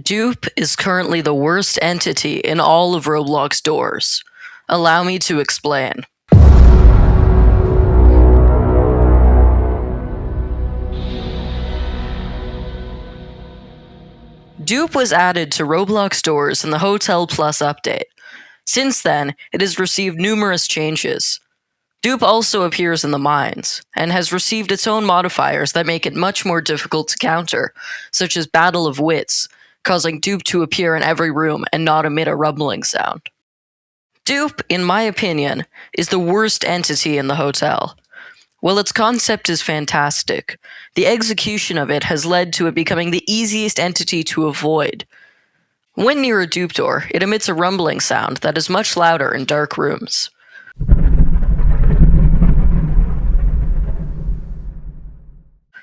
Dupe is currently the worst entity in all of Roblox Doors. Allow me to explain. Dupe was added to Roblox Doors in the Hotel Plus update. Since then, it has received numerous changes. Dupe also appears in the mines, and has received its own modifiers that make it much more difficult to counter, such as Battle of Wits, causing Dupe to appear in every room and not emit a rumbling sound. Dupe, in my opinion, is the worst entity in the hotel. While its concept is fantastic, the execution of it has led to it becoming the easiest entity to avoid. When near a dupe door, it emits a rumbling sound that is much louder in dark rooms.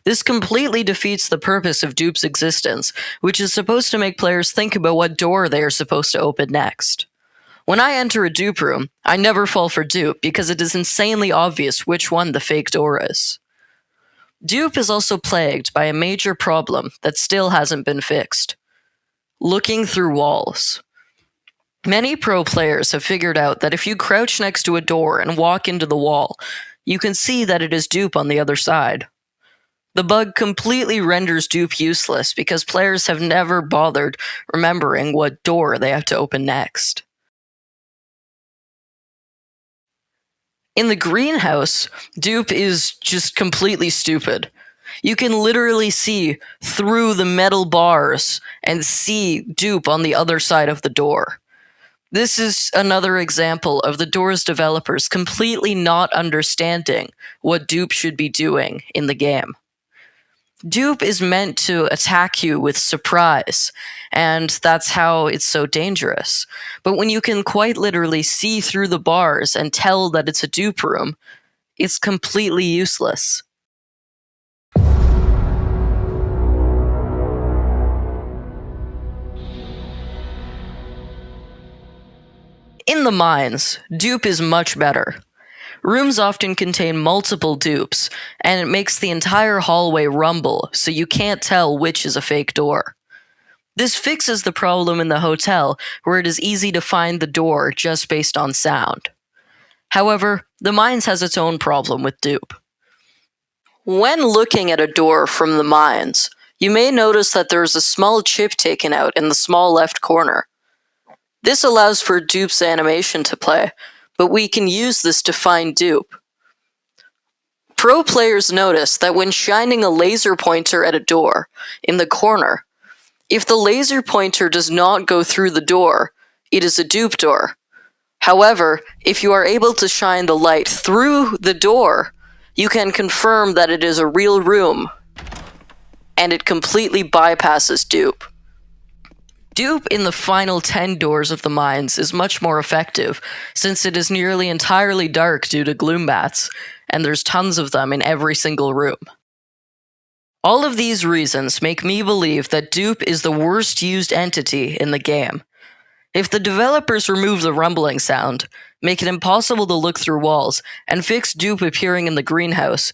This completely defeats the purpose of Dupe's existence, which is supposed to make players think about what door they are supposed to open next. When I enter a dupe room, I never fall for Dupe because it is insanely obvious which one the fake door is. Dupe is also plagued by a major problem that still hasn't been fixed: looking through walls. Many pro players have figured out that if you crouch next to a door and walk into the wall, you can see that it is Dupe on the other side. The bug completely renders Dupe useless because players have never bothered remembering what door they have to open next. In the greenhouse, Dupe is just completely stupid. You can literally see through the metal bars and see Dupe on the other side of the door. This is another example of the Doors developers completely not understanding what Dupe should be doing in the game. Dupe is meant to attack you with surprise, and that's how it's so dangerous. But when you can quite literally see through the bars and tell that it's a dupe room, it's completely useless. In the mines, Dupe is much better. Rooms often contain multiple dupes, and it makes the entire hallway rumble, so you can't tell which is a fake door. This fixes the problem in the hotel, where it is easy to find the door just based on sound. However, the mines has its own problem with Dupe. When looking at a door from the mines, you may notice that there is a small chip taken out in the small left corner. This allows for Dupe's animation to play, but we can use this to find Dupe. Pro players notice that when shining a laser pointer at a door in the corner, if the laser pointer does not go through the door, it is a dupe door. However, if you are able to shine the light through the door, you can confirm that it is a real room, and it completely bypasses Dupe. Dupe in the final 10 doors of the mines is much more effective, since it is nearly entirely dark due to gloom bats, and there's tons of them in every single room. All of these reasons make me believe that Dupe is the worst used entity in the game. If the developers remove the rumbling sound, make it impossible to look through walls, and fix Dupe appearing in the greenhouse,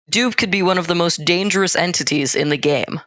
Dupe could be one of the most dangerous entities in the game.